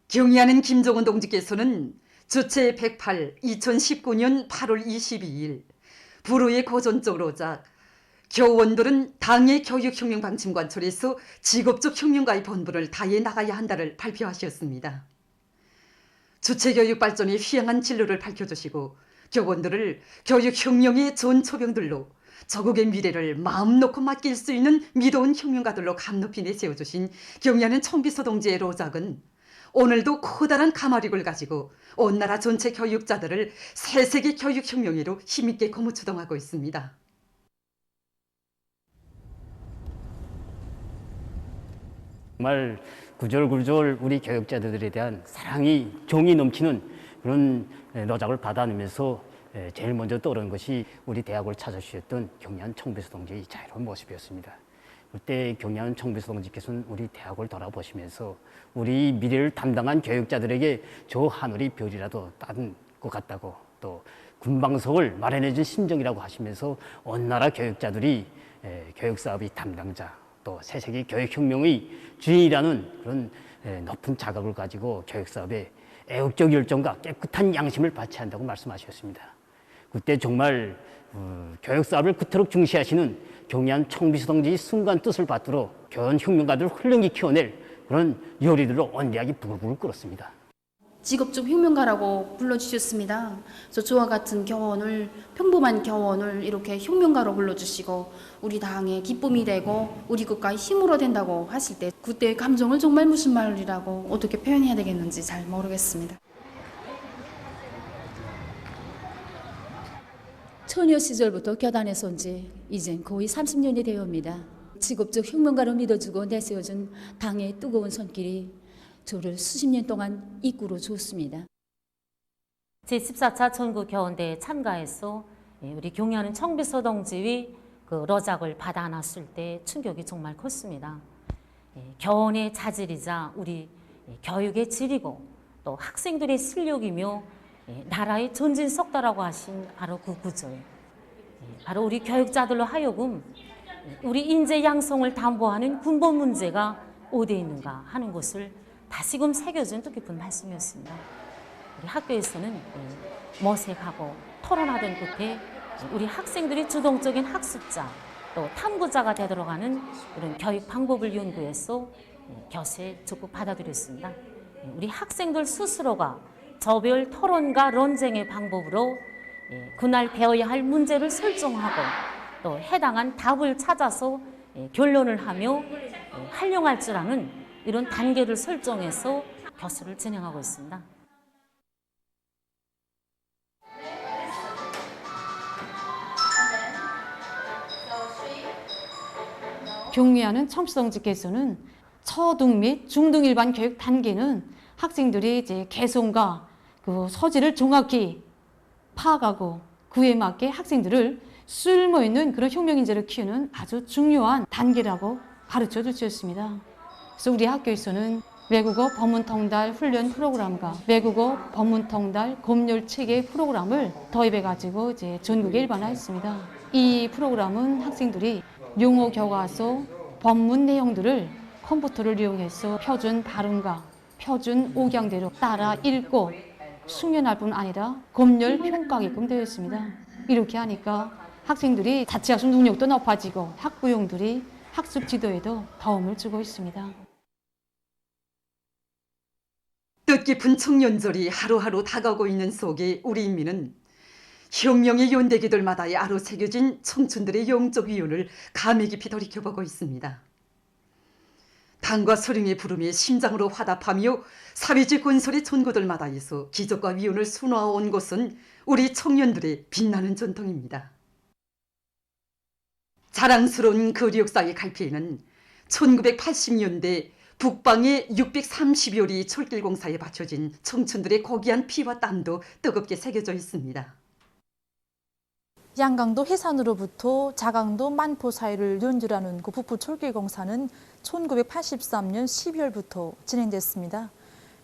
경의하는 김정은 동지께서는 주체 108 2019년 8월 22일 불후의 고전적으로자 교원들은 당의 교육혁명 방침관철에서 직업적 혁명가의 본분을 다해 나가야 한다를 발표하셨습니다. 주체교육 발전에 휘황한 진로를 밝혀주시고 교원들을 교육혁명의 전초병들로 조국의 미래를 마음 놓고 맡길 수 있는 미도운 혁명가들로 감높이 내세워주신 경의하는 청비서 동지의 로작은 오늘도 커다란 가마력을 가지고 온 나라 전체 교육자들을 새세기 교육혁명으로 힘있게 고무추동하고 있습니다. 정말 구절구절 우리 교육자들에 대한 사랑이 정이 넘치는 그런 노작을 받아내면서 제일 먼저 떠오르는 것이 우리 대학을 찾아주셨던 경의한 청비서 동지의 자유로운 모습이었습니다. 그때 경의한 청비서 동지께서는 우리 대학을 돌아보시면서 우리 미래를 담당한 교육자들에게 저 하늘이 별이라도 딴 것 같다고, 또 군방석을 마련해준 심정이라고 하시면서 온 나라 교육자들이 교육사업의 담당자, 또 새세기 교육혁명의 주인이라는 그런 높은 자각을 가지고 교육사업에 애국적 열정과 깨끗한 양심을 바쳐야 한다고 말씀하셨습니다. 그때 정말 교육사업을 그토록 중시하시는 경의한 청비서 동지의 순간 뜻을 받들어 교원혁명가들을 훌륭히 키워낼 그런 요리들로 원대하게 부글부글 끓었습니다. 직업적 혁명가라고 불러주셨습니다. 그래서 저와 같은 교원을, 평범한 교원을 이렇게 혁명가로 불러주시고 우리 당의 기쁨이 되고 우리 국가의 힘으로 된다고 하실 때 그때의 감정을 정말 무슨 말이라고 어떻게 표현해야 되겠는지 잘 모르겠습니다. 처녀 시절부터 교단에서 온 지 이젠 거의 30년이 되어옵니다. 직업적 혁명가로 믿어주고 내세워준 당의 뜨거운 손길이 저를 수십 년 동안 이끌어 줬습니다. 제14차 전국교원대에 참가해서 우리 경의하는 청비서 동지의 그 러작을 받아 안았을 때 충격이 정말 컸습니다. 교원의 자질이자 우리 교육의 질이고 또 학생들의 실력이며 나라의 전진속도라고 하신 바로 그 구절, 바로 우리 교육자들로 하여금 우리 인재 양성을 담보하는 근본 문제가 어디에 있는가 하는 것을 다시금 새겨준 뜻깊은 말씀이었습니다. 우리 학교에서는 모색하고 토론하던 끝에 우리 학생들이 주동적인 학습자 또 탐구자가 되도록 하는 그런 교육 방법을 연구해서 교수에 적극 받아들였습니다. 우리 학생들 스스로가 저별 토론과 논쟁의 방법으로 그날 배워야 할 문제를 설정하고 또 해당한 답을 찾아서 결론을 하며 활용할 줄 아는 이런 단계를 설정해서 교수를 진행하고 있습니다. 경의하는 청비서 동지께서는 초등 및 중등 일반 교육 단계는 학생들이 이제 개성과 그 소질을 정확히 파악하고 그에 맞게 학생들을 쓸모 있는 그런 혁명인재를 키우는 아주 중요한 단계라고 가르쳐 주셨습니다. 그래서 우리 학교에서는 외국어 법문통달 훈련 프로그램과 외국어 법문통달 검열 체계 프로그램을 도입해가지고 이제 전국에 일반화했습니다. 이 프로그램은 학생들이 용어 교과서, 법문 내용들을 컴퓨터를 이용해서 표준 발음과 표준 억양대로 따라 읽고 숙련할 뿐 아니라 검열 평가하게끔 되어 있습니다. 이렇게 하니까 학생들이 자체 학습 능력도 높아지고 학부형들이 학습 지도에도 도움을 주고 있습니다. 뜻깊은 청년절이 하루하루 다가오고 있는 속에 우리 인민은 혁명의 연대기들마다의 아로 새겨진 청춘들의 영적 위훈을 감회 깊이 돌이켜보고 있습니다. 당과 소령의 부름에 심장으로 화답하며 사회주의 건설의 전구들마다에서 기적과 위훈을 순화해온 것은 우리 청년들의 빛나는 전통입니다. 자랑스러운 거리 역사의 갈피에는 1980년대 북방의 630여리 철길 공사에 바쳐진 청춘들의 고귀한 피와 땀도 뜨겁게 새겨져 있습니다. 양강도 해산으로부터 자강도 만포 사이를 연결하는 그 북부 철길 공사는 1983년 12월부터 진행됐습니다.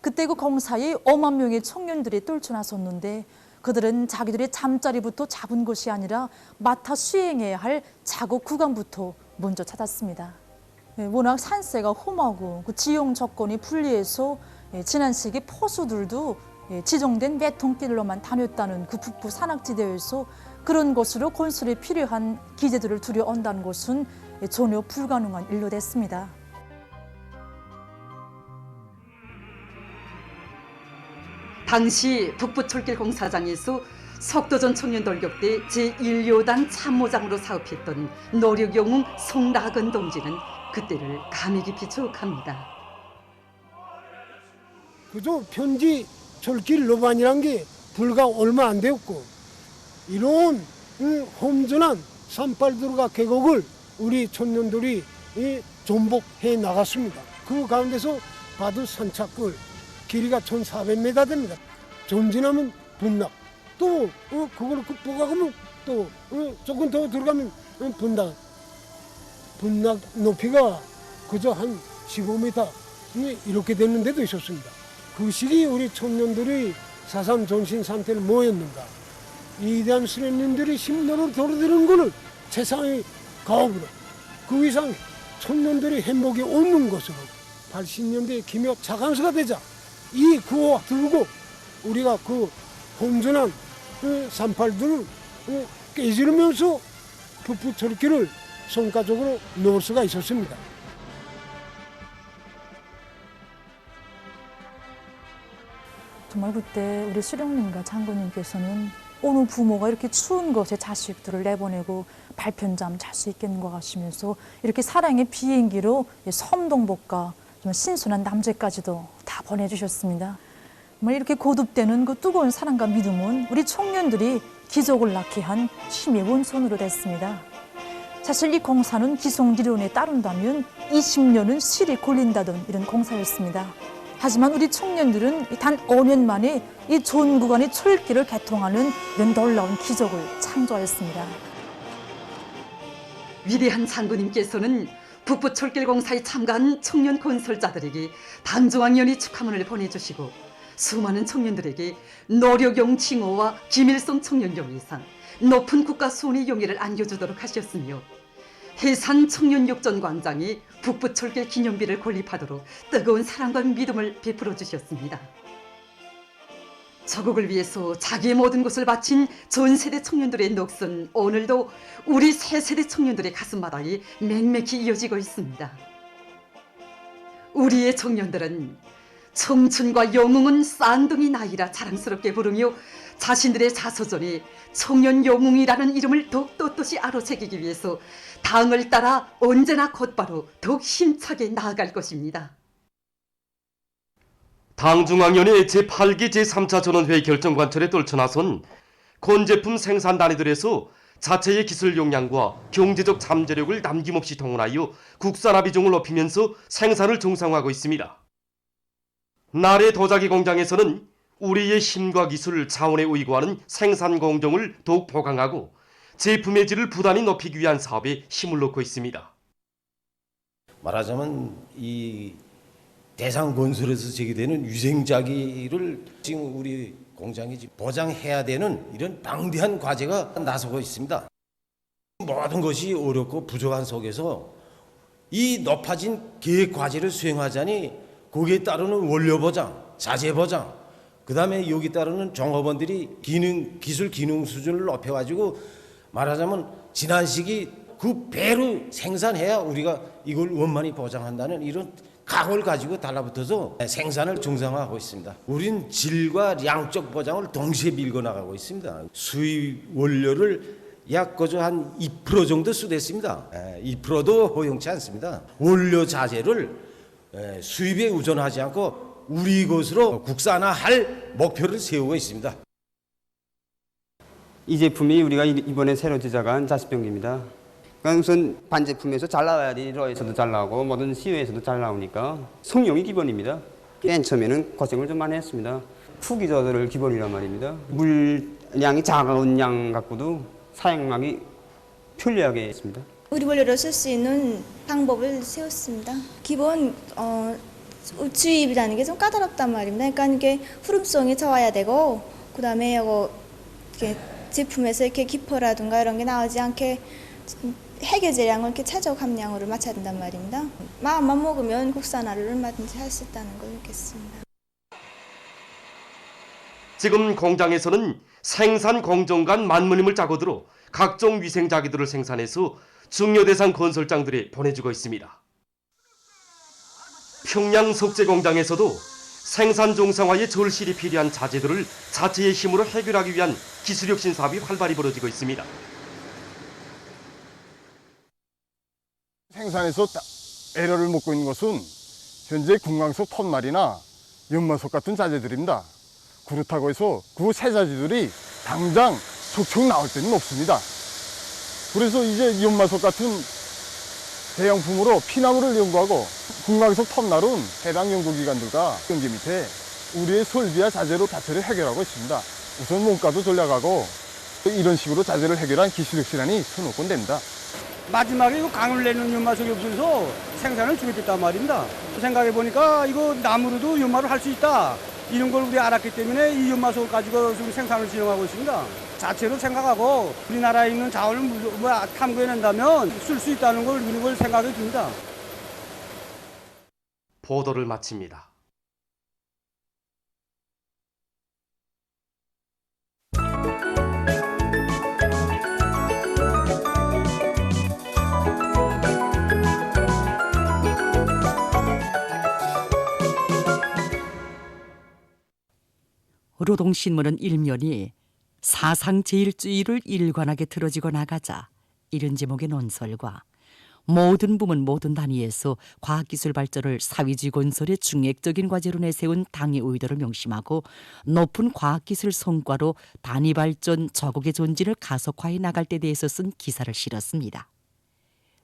그때 그 공사에 5만 명의 청년들이 떨쳐나섰는데 그들은 자기들의 잠자리부터 잡은 것이 아니라 맡아 수행해야 할 작업 구간부터 먼저 찾았습니다. 워낙 산세가 험하고 그 지형 조건이 불리해서 지난 시기 포수들도 지정된 매통길로만 다녔다는 그 북부 산악지대에서 그런 곳으로 건설에 필요한 기재들을 들여온다는 것은 전혀 불가능한 일로 됐습니다. 당시 북부철길 공사장에서 석도전 청년돌격 때 제1요단 참모장으로 사업했던 노력영웅 송락은 동지는 그때를 감회 깊이 추억합니다. 그저 편지 철길 로반이란 게 불과 얼마 안 되었고 이런 험준한 산발들과 계곡을 우리 청년들이 전복해 나갔습니다. 그 가운데서 바드 산착골 길이가 1,400m 됩니다. 전진하면 분락 또 그걸 극복하면 또 조금 더 들어가면 분락 높이가 그저 한 15m 이렇게 되는 데도 있었습니다. 그 시기 우리 청년들이 사상 전신 상태를 모였는가 이대한 수련님들이 심로로 돌아드는 것을 세상의 가업으로 그 이상 청년들이 행복이 없는 것으로 80년대 기묘 자강수가 되자 이 구호 들고 우리가 그 험준한 산팔들을 깨지르면서 북부철길을 성과적으로 놓을 수가 있었습니다. 정말 그때 우리 수령님과 장군님께서는 어느 부모가 이렇게 추운 곳에 자식들을 내보내고 발편잠 잘 수 있겠는가 하시면서 이렇게 사랑의 비행기로 섬동복과 신선한 남재까지도 다 보내주셨습니다. 정말 이렇게 거듭되는 그 뜨거운 사랑과 믿음은 우리 청년들이 기적을 낳게 한 힘의 원손으로 됐습니다. 사실 이 공사는 기성지론에 따른다면 20년은 실이 걸린다던 이런 공사였습니다. 하지만 우리 청년들은 단 5년 만에 이 전 구간의 철길을 개통하는 이런 놀라운 기적을 창조하였습니다. 위대한 장군님께서는 북부철길 공사에 참가한 청년 건설자들에게 당중앙위원회 축하문을 보내주시고 수많은 청년들에게 노력용 칭호와 김일성 청년용의상, 높은 국가 수훈의 용의를 안겨주도록 하셨으며 해산 청년육전 광장에 북부철길 기념비를 건립하도록 뜨거운 사랑과 믿음을 베풀어 주셨습니다. 조국을 위해서 자기의 모든 것을 바친 전 세대 청년들의 녹슨 오늘도 우리 새 세대 청년들의 가슴마다에 맹맥히 이어지고 있습니다. 우리의 청년들은 청춘과 영웅은 쌍둥이 나이라 자랑스럽게 부르며 자신들의 자서전에 청년 영웅이라는 이름을 더욱 떳떳이 아로새기기 위해서 당을 따라 언제나 곧바로 더욱 힘차게 나아갈 것입니다. 당중앙위원회 제8기 제3차 전원회의 결정관철에 떨쳐나선 건제품 생산단위들에서 자체의 기술 역량과 경제적 잠재력을 남김없이 동원하여 국산화 비중을 높이면서 생산을 정상화하고 있습니다. 나래 도자기 공장에서는 우리의 힘과 기술, 자원에 의거하는 생산 공정을 더욱 보강하고 제품의 질을 부단히 높이기 위한 사업에 힘을 넣고 있습니다. 말하자면 이 대상 건설에서 제기되는 위생자기를 지금 우리 공장이 보장해야 되는 이런 방대한 과제가 나서고 있습니다. 모든 것이 어렵고 부족한 속에서 이 높아진 계획 과제를 수행하자니 거기에 따르는 원료 보장, 자재 보장, 그 다음에 여기 따르는 종업원들이 기술 기능 수준을 높여가지고 말하자면 지난 시기 그 배로 생산해야 우리가 이걸 원만히 보장한다는 이런 각오를 가지고 달라붙어서 생산을 정상화하고 있습니다. 우린 질과 양적 보장을 동시에 밀고 나가고 있습니다. 수입 원료를 약 거저 한 2% 정도 수됐습니다. 2%도 허용치 않습니다. 원료 자재를 수입에 의존하지 않고 우리 것으로 국산화할 목표를 세우고 있습니다. 이 제품이 우리가 이번에 새로 제작한 자식병기입니다. 그러니까 우선 반제품에서 잘 나와야지 러에서도 잘 나오고 모든 CO에서도 잘 나오니까 성용이 기본입니다. 맨 처음에는 고생을 좀 많이 했습니다. 후기 조절을 기본이란 말입니다. 물량이 작은 양 갖고도 사용하기 편리하게 했습니다. 우리 원료로 쓸 수 있는 방법을 세웠습니다. 기본 주입이라는 게 좀 까다롭단 말입니다. 그러니까 이게 흐름성이 좋아야 되고 그다음에 이렇게 제품에서 이렇게 기포라든가 이런 게 나오지 않게 해계 재량을 이렇게 최적 함량으로 맞춰야 된단 말입니다. 마음만 먹으면 국산화를 얼마든지 할 수 있다는 걸 느꼈습니다. 지금 공장에서는 생산 공정간 만무님을 짜고 들어 각종 위생 자기들을 생산해서 중요 대상 건설장들에 보내주고 있습니다. 평양 석재 공장에서도 생산 정상화에 절실히 필요한 자재들을 자체의 힘으로 해결하기 위한 기술혁신 사업이 활발히 벌어지고 있습니다. 생산에서 에러를 먹고 있는 것은 현재 금강석 톳말이나 연마석 같은 자재들입니다. 그렇다고 해서 그 새 자재들이 당장 척척 나올 때는 없습니다. 그래서 이제 연마석 같은 대형품으로 피나무를 연구하고 금강석 톳날은 해당 연구기관들과 연계 밑에 우리의 설비와 자재로 자체를 해결하고 있습니다. 우선 원가도 전략하고 이런 식으로 자재를 해결한 기술혁신안이 선호권 됩니다. 마지막에 이거 강을 내는 연마석이 없어서 생산을 줄였단 말입니다. 생각해보니까 이거 나무로도 연마를 할 수 있다. 이런 걸 우리 알았기 때문에 이 연마석을 가지고 지금 생산을 진행하고 있습니다. 자체로 생각하고 우리나라에 있는 자원을 탐구해낸다면 쓸 수 있다는 걸 우리는 걸 생각해 듭니다. 보도를 마칩니다. 노동신문은 일면이 사상제일주의를 일관하게 틀어지고 나가자 이런 제목의 논설과 모든 부문 모든 단위에서 과학기술 발전을 사회주의 건설의 중액적인 과제로 내세운 당의 의도를 명심하고 높은 과학기술 성과로 단위 발전 저국의 존진을 가속화해 나갈 때 대해서 쓴 기사를 실었습니다.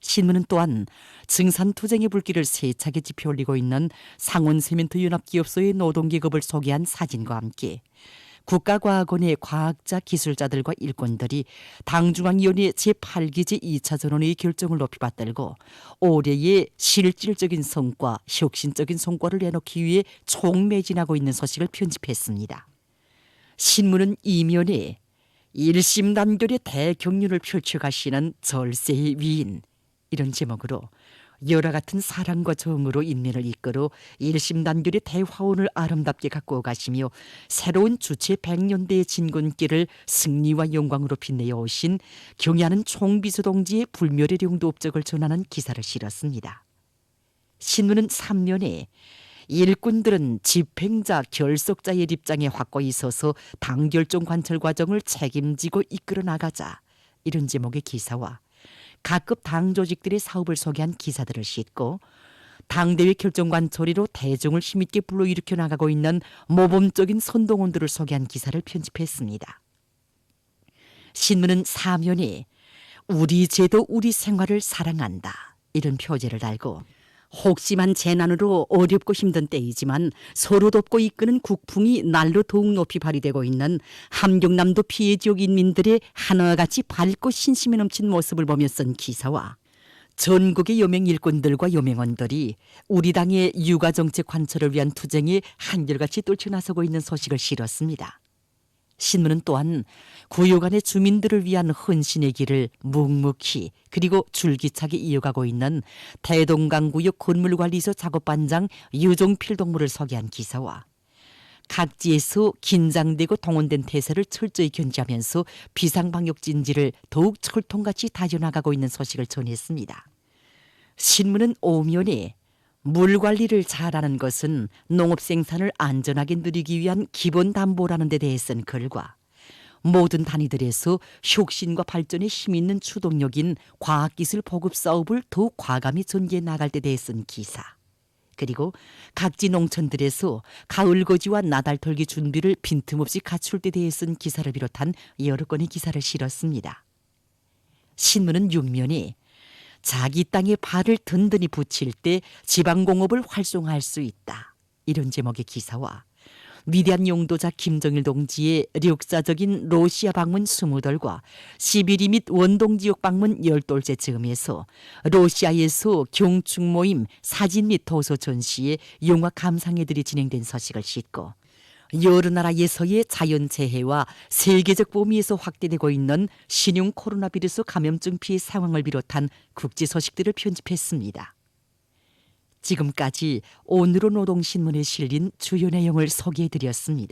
신문은 또한 증산투쟁의 불길을 세차게 지펴올리고 있는 상온세멘트연합기업소의 노동계급을 소개한 사진과 함께 국가과학원의 과학자, 기술자들과 일꾼들이 당중앙위원회 제8기 제2차 전원회의 결정을 높이 받들고 올해의 실질적인 성과, 혁신적인 성과를 내놓기 위해 총매진하고 있는 소식을 편집했습니다. 신문은 이면에 일심단결의 대경륜을 펼쳐가시는 절세의 위인 이런 제목으로 열화 같은 사랑과 정으로 인민을 이끌어 일심단결의 대화원을 아름답게 갖고 가시며 새로운 주체 100년대의 진군길을 승리와 영광으로 빛내어 오신 경애하는 총비서 동지의 불멸의 용도 업적을 전하는 기사를 실었습니다. 신문은 3면에 일꾼들은 집행자, 결석자의 입장에 확고히 서서 당결정 관철 과정을 책임지고 이끌어 나가자 이런 제목의 기사와 각급 당 조직들의 사업을 소개한 기사들을 싣고 당대회 결정관 처리로 대중을 힘있게 불러일으켜 나가고 있는 모범적인 선동원들을 소개한 기사를 편집했습니다. 신문은 사면에 우리 제도 우리 생활을 사랑한다 이런 표제를 달고 혹심한 재난으로 어렵고 힘든 때이지만 서로 돕고 이끄는 국풍이 날로 더욱 높이 발휘되고 있는 함경남도 피해 지역 인민들의 하나같이 밝고 신심에 넘친 모습을 보며 쓴 기사와 전국의 여명 일꾼들과 여명원들이 우리 당의 육아정책 관철을 위한 투쟁에 한결같이 떨쳐나서고 있는 소식을 실었습니다. 신문은 또한 구요간의 주민들을 위한 헌신의 길을 묵묵히 그리고 줄기차게 이어가고 있는 대동강구역 건물관리소 작업반장 유종필 동무를 소개한 기사와 각지에서 긴장되고 동원된 태세를 철저히 견지하면서 비상방역 진지를 더욱 철통같이 다져나가고 있는 소식을 전했습니다. 신문은 오면에 물 관리를 잘하는 것은 농업 생산을 안전하게 누리기 위한 기본 담보라는 데 대해 쓴 글과 모든 단위들에서 혁신과 발전에 힘있는 추동력인 과학기술 보급 사업을 더욱 과감히 전개해 나갈 때 대해 쓴 기사 그리고 각지 농촌들에서 가을거지와 나달털기 준비를 빈틈없이 갖출 때 대해 쓴 기사를 비롯한 여러 건의 기사를 실었습니다. 신문은 6면에 자기 땅에 발을 든든히 붙일 때 지방공업을 활성화할 수 있다. 이런 제목의 기사와 위대한 용도자 김정일 동지의 역사적인 러시아 방문 20돌과 시비리 및 원동지역 방문 10돌째 즈음에서 러시아에서 경축 모임 사진 및 도서 전시에 영화 감상회들이 진행된 소식을 싣고 여러 나라에서의 자연재해와 세계적 범위에서 확대되고 있는 신형 코로나 바이러스 감염증 피해 상황을 비롯한 국제 소식들을 편집했습니다. 지금까지 오늘의 노동신문에 실린 주요 내용을 소개해드렸습니다.